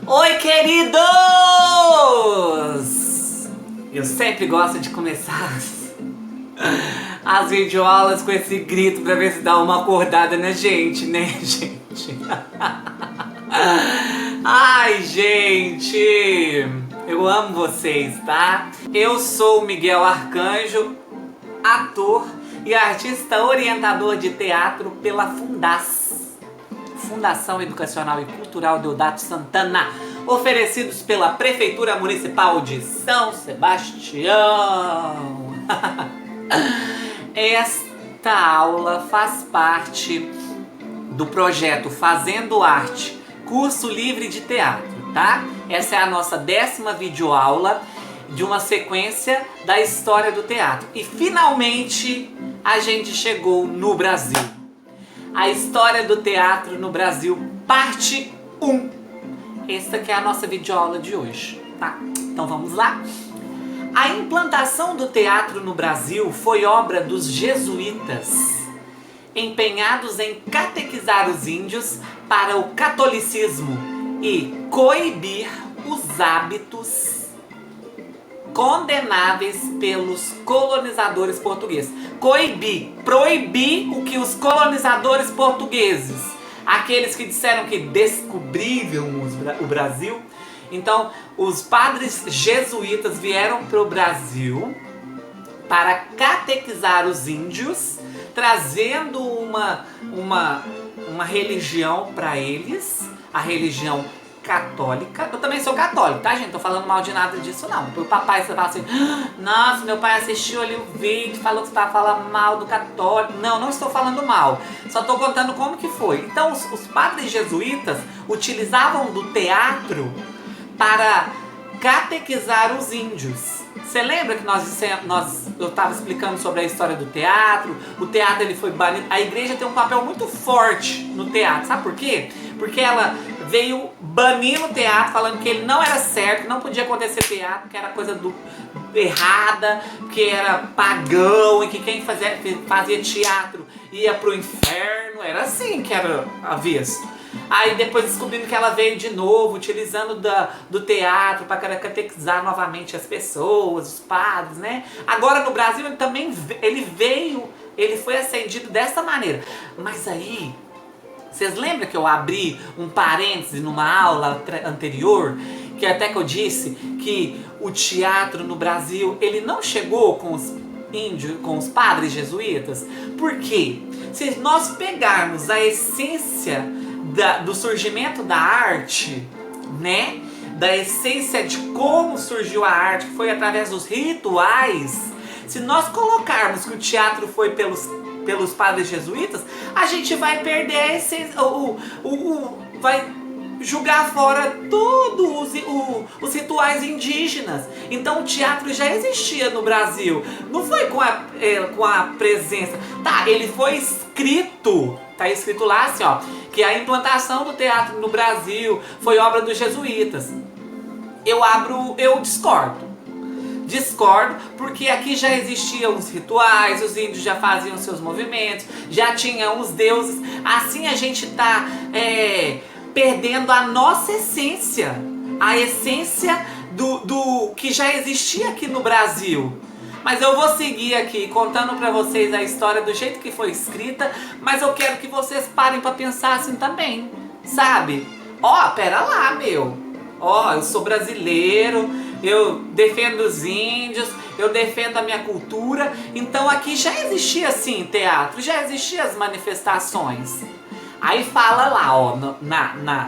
Oi, queridos! Eu sempre gosto de começar as videoaulas com esse grito pra ver se dá uma acordada na gente, né, gente? Ai, gente! Eu amo vocês, tá? Eu sou o Miguel Arcanjo, ator e artista orientador de teatro pela Fundação Educacional e Cultural Deodato Santana, oferecidos pela Prefeitura Municipal de São Sebastião. Esta aula faz parte do projeto Fazendo Arte, curso livre de teatro, tá? Essa é a nossa 10ª videoaula de uma sequência da história do teatro. E finalmente a gente chegou no Brasil. A história do teatro no Brasil, parte 1. Essa que é a nossa videoaula de hoje, tá? Então vamos lá? A implantação do teatro no Brasil foi obra dos jesuítas, empenhados em catequizar os índios para o catolicismo e coibir os hábitos condenáveis pelos colonizadores portugueses. Proibir o que os colonizadores portugueses, aqueles que disseram que descobriram o Brasil. Então, os padres jesuítas vieram para o Brasil para catequizar os índios, trazendo uma religião para eles, a religião católica. Eu também sou católico, tá, gente? Não tô falando mal de nada disso, não. O papai, você fala assim, nossa, meu pai assistiu ali o vídeo, falou que você tava falando mal do católico. Não, não estou falando mal. Só tô contando como que foi. Então, os padres jesuítas utilizavam do teatro para catequizar os índios. Você lembra que eu estava explicando sobre a história do teatro? O teatro ele foi banido. A igreja tem um papel muito forte no teatro. Sabe por quê? Porque ela veio banir o teatro, falando que ele não era certo, que não podia acontecer teatro, que era coisa errada, que era pagão e que quem fazia teatro ia pro inferno. Era assim que era visto. Aí depois descobrindo que ela veio de novo, utilizando do teatro para catequizar novamente as pessoas, os padres, né? Agora no Brasil ele também ele foi ascendido dessa maneira. Mas aí, vocês lembram que eu abri um parêntese numa aula anterior? Que até que eu disse que o teatro no Brasil, ele não chegou com os índios, com os padres jesuítas? Por quê? Se nós pegarmos a essência do surgimento da arte, né? Da essência de como surgiu a arte, que foi através dos rituais. Se nós colocarmos que o teatro foi pelos padres jesuítas, a gente vai perder a essência, vai jogar fora todos os rituais indígenas. Então o teatro já existia no Brasil, não foi com a presença. Tá, ele foi escrito, tá escrito lá assim, ó, que a implantação do teatro no Brasil foi obra dos jesuítas. Eu discordo, porque aqui já existiam os rituais, os índios já faziam seus movimentos, já tinham os deuses. Assim a gente tá perdendo a nossa essência, a essência do que já existia aqui no Brasil. Mas eu vou seguir aqui contando pra vocês a história do jeito que foi escrita, mas eu quero que vocês parem pra pensar assim também, sabe? Pera lá, meu. Eu sou brasileiro, eu defendo os índios, eu defendo a minha cultura. Então aqui já existia assim teatro, já existiam as manifestações. Aí fala lá,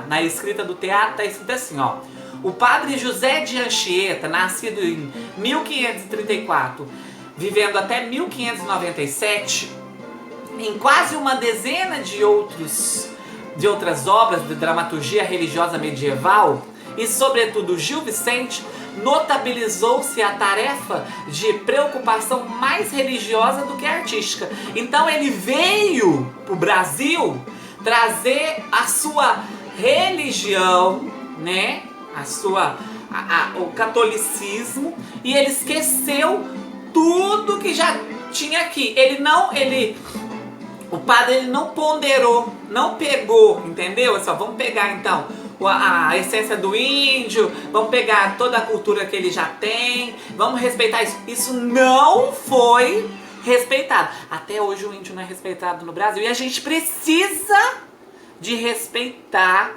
na escrita do teatro, tá escrito assim, ó. O padre José de Anchieta, nascido em 1534, vivendo até 1597, em quase uma dezena de outras obras de dramaturgia religiosa medieval, e sobretudo Gil Vicente, notabilizou-se a tarefa de preocupação mais religiosa do que artística. Então ele veio para o Brasil trazer a sua religião, né? O catolicismo, e ele esqueceu tudo que já tinha aqui. O padre ele não ponderou, não pegou, entendeu? Só vamos pegar então a essência do índio, vamos pegar toda a cultura que ele já tem, vamos respeitar isso. Isso não foi respeitado. Até hoje o índio não é respeitado no Brasil e a gente precisa de respeitar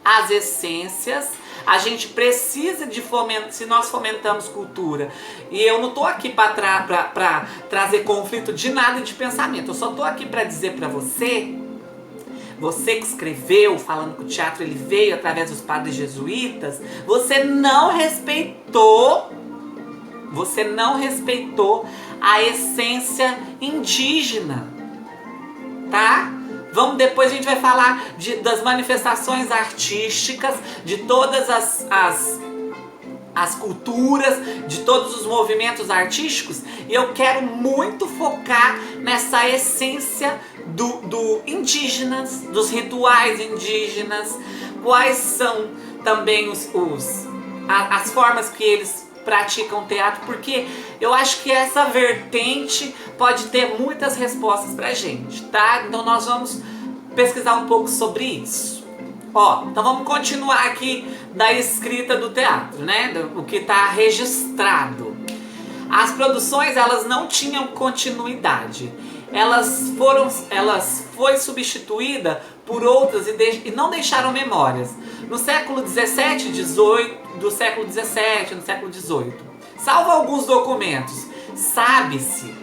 as essências. A gente precisa de fomentar, se nós fomentamos cultura. E eu não estou aqui para trazer conflito de nada de pensamento. Eu só estou aqui para dizer para você que escreveu falando que o teatro ele veio através dos padres jesuítas, você não respeitou a essência indígena, tá? Depois a gente vai falar das manifestações artísticas, de todas as culturas, de todos os movimentos artísticos. E eu quero muito focar nessa essência do indígenas, dos rituais indígenas, quais são também as formas que eles praticam teatro, porque eu acho que essa vertente pode ter muitas respostas pra gente, tá? Então nós vamos pesquisar um pouco sobre isso. Então vamos continuar aqui da escrita do teatro, né? O que está registrado. As produções, elas não tinham continuidade. Foi substituída por outras e não deixaram memórias. No século XVII, do século XVII, no século XVIII. Salvo alguns documentos, sabe-se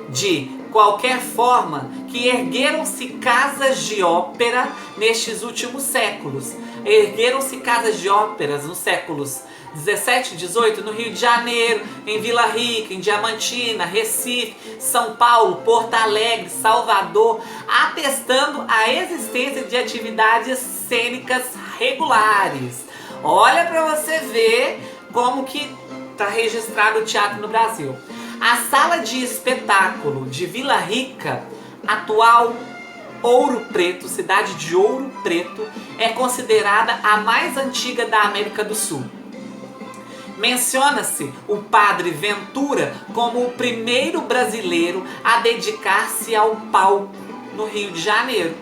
de qualquer forma que ergueram-se casas de ópera nestes últimos séculos. Ergueram-se casas de óperas nos séculos 17 e 18 no Rio de Janeiro, em Vila Rica, em Diamantina, Recife, São Paulo, Porto Alegre, Salvador, atestando a existência de atividades cênicas regulares. Olha para você ver como que está registrado o teatro no Brasil. A sala de espetáculo de Vila Rica, atual Ouro Preto, cidade de Ouro Preto, é considerada a mais antiga da América do Sul. Menciona-se o padre Ventura como o primeiro brasileiro a dedicar-se ao palco no Rio de Janeiro.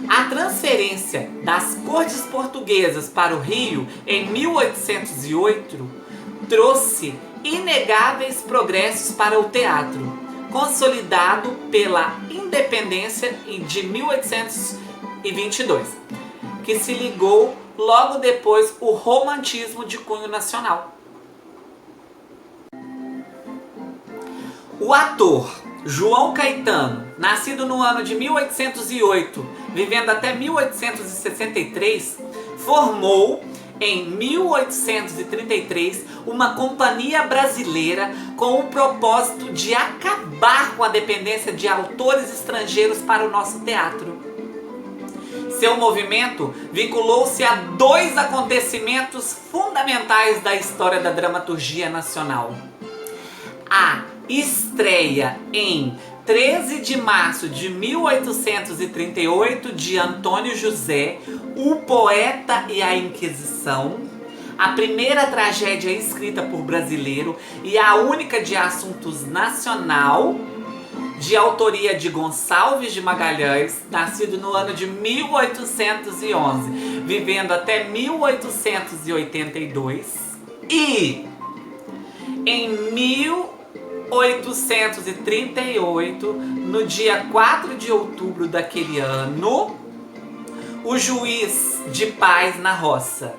A transferência das cortes portuguesas para o Rio em 1808 trouxe inegáveis progressos para o teatro, consolidado pela independência de 1822, que se ligou logo depois o romantismo de cunho nacional. O ator João Caetano, nascido no ano de 1808, vivendo até 1863, formou em 1833 uma companhia brasileira com o propósito de acabar com a dependência de autores estrangeiros para o nosso teatro. Seu movimento vinculou-se a dois acontecimentos fundamentais da história da dramaturgia nacional. A estreia em 13 de março de 1838 de Antônio José, O Poeta e a Inquisição, a primeira tragédia escrita por brasileiro e a única de assuntos nacional, de autoria de Gonçalves de Magalhães, nascido no ano de 1811, vivendo até 1882, e em 1838, no dia 4 de outubro daquele ano, O Juiz de Paz na Roça,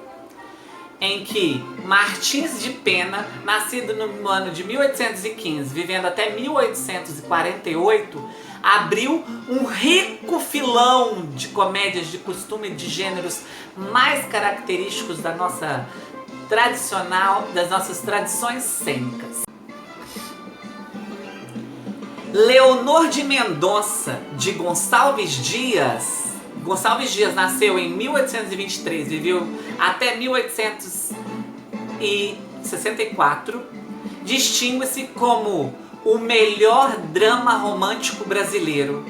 em que Martins de Pena, nascido no ano de 1815, vivendo até 1848, abriu um rico filão de comédias de costume de gêneros mais característicos da nossa das nossas tradições cênicas. Leonor de Mendonça de Gonçalves Dias. Gonçalves Dias nasceu em 1823, viveu até 1864. Distingue-se como o melhor drama romântico brasileiro.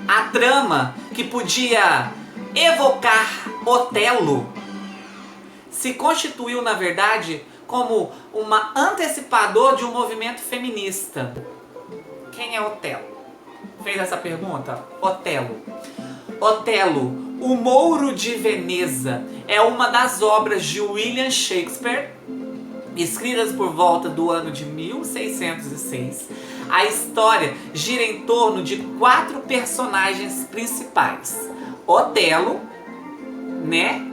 A trama que podia evocar Otelo se constituiu, na verdade, como uma antecipador de um movimento feminista. Quem é Otelo? Fez essa pergunta? Otelo. Otelo, o Mouro de Veneza, é uma das obras de William Shakespeare, escritas por volta do ano de 1606. A história gira em torno de 4 personagens principais. Otelo, né?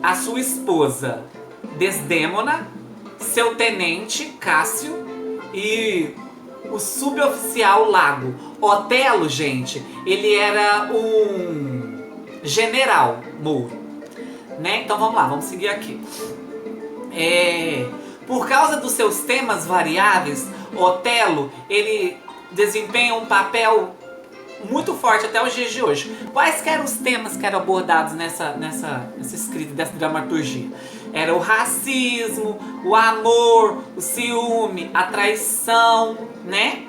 A sua esposa Desdémona, seu tenente Cássio e o suboficial Lago. Otelo, gente, ele era um general mouro, né? Então vamos lá, vamos seguir aqui. Por causa dos seus temas variáveis, Otelo, ele desempenha um papel muito forte até os dias de hoje. Quais que eram os temas que eram abordados nessa escrita, dessa dramaturgia? Era o racismo, o amor, o ciúme, a traição, né?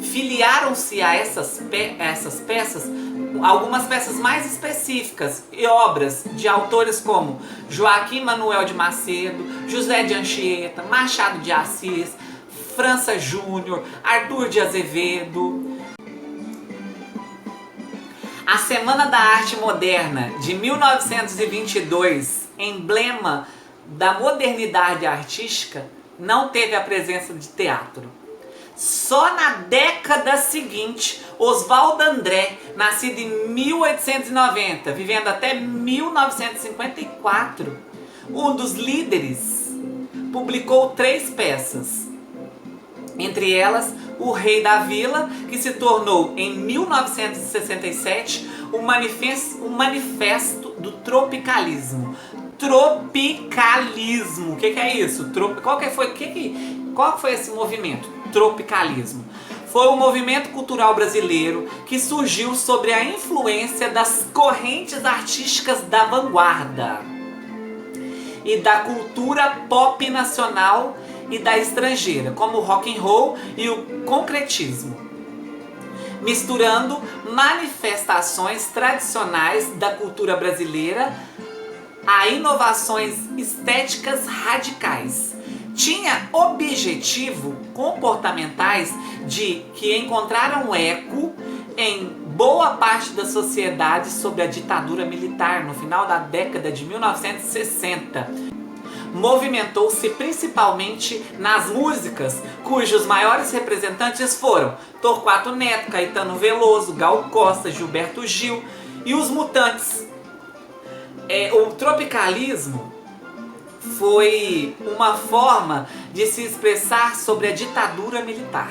Filiaram-se a essas peças algumas peças mais específicas e obras de autores como Joaquim Manuel de Macedo, José de Anchieta, Machado de Assis, França Júnior, Arthur de Azevedo. A Semana da Arte Moderna de 1922, emblema da modernidade artística, não teve a presença de teatro. Só na década seguinte, Oswaldo André, nascido em 1890, vivendo até 1954, um dos líderes, publicou 3 peças. Entre elas, O Rei da Vila, que se tornou, em 1967, um manifesto do tropicalismo. Tropicalismo, o que é isso? Qual foi esse movimento? Tropicalismo. Foi um movimento cultural brasileiro que surgiu sob a influência das correntes artísticas da vanguarda e da cultura pop nacional e da estrangeira, como o rock and roll e o concretismo, misturando manifestações tradicionais da cultura brasileira a inovações estéticas radicais. Tinha objetivo comportamentais que encontraram eco em boa parte da sociedade sob a ditadura militar no final da década de 1960. Movimentou-se principalmente nas músicas, cujos maiores representantes foram Torquato Neto, Caetano Veloso, Gal Costa, Gilberto Gil e os Mutantes. O tropicalismo foi uma forma de se expressar sobre a ditadura militar.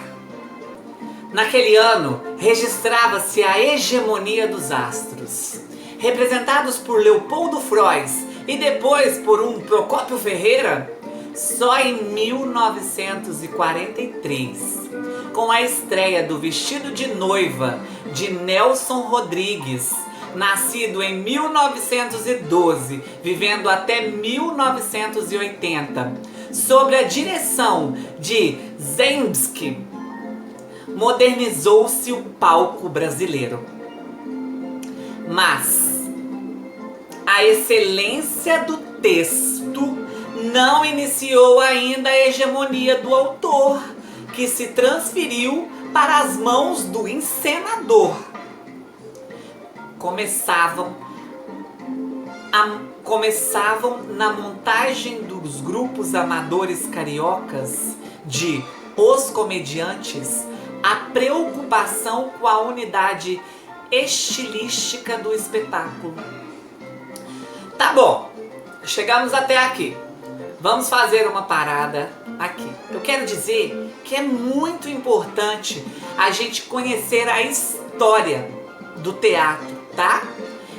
Naquele ano, registrava-se a hegemonia dos astros, representados por Leopoldo Frois e depois por um Procópio Ferreira, só em 1943, com a estreia do Vestido de Noiva de Nelson Rodrigues, nascido em 1912, vivendo até 1980, sob a direção de Zemsky, modernizou-se o palco brasileiro. Mas a excelência do texto não iniciou ainda a hegemonia do autor, que se transferiu para as mãos do encenador. Começavam na montagem dos grupos amadores cariocas de Os Comediantes a preocupação com a unidade estilística do espetáculo. Tá bom, chegamos até aqui. Vamos fazer uma parada aqui. Eu quero dizer que é muito importante a gente conhecer a história do teatro, tá?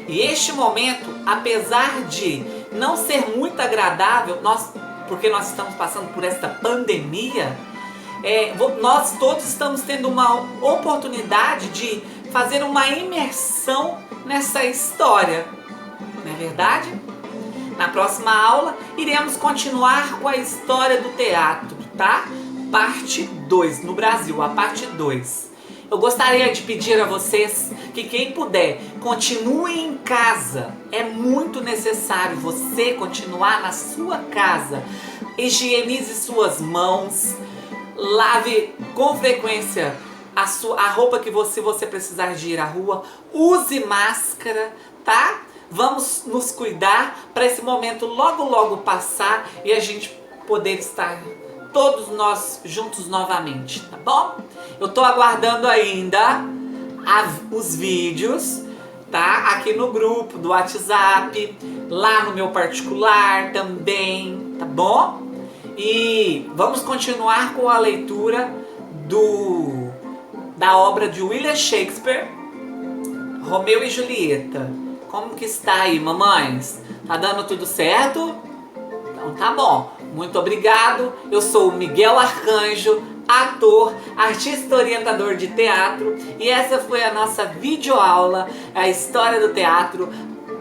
E este momento, apesar de não ser muito agradável, porque nós estamos passando por esta pandemia, Nós todos estamos tendo uma oportunidade de fazer uma imersão nessa história, não é verdade? Na próxima aula, iremos continuar com a história do teatro, tá? Parte 2, no Brasil, a parte 2. Eu gostaria de pedir a vocês que quem puder, continue em casa. É muito necessário você continuar na sua casa. Higienize suas mãos, lave com frequência a roupa que você precisar de ir à rua, use máscara, tá? Vamos nos cuidar para esse momento logo passar e a gente poder estar todos nós juntos novamente, tá bom? Eu tô aguardando ainda os vídeos, tá? Aqui no grupo do WhatsApp, lá no meu particular também, tá bom? E vamos continuar com a leitura da obra de William Shakespeare, Romeu e Julieta. Como que está aí, mamães? Tá dando tudo certo? Então tá bom. Muito obrigado. Eu sou o Miguel Arcanjo, ator, artista orientador de teatro, e essa foi a nossa videoaula, a história do teatro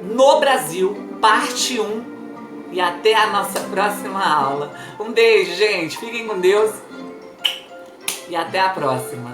no Brasil, parte 1. E até a nossa próxima aula. Um beijo, gente. Fiquem com Deus. E até a próxima.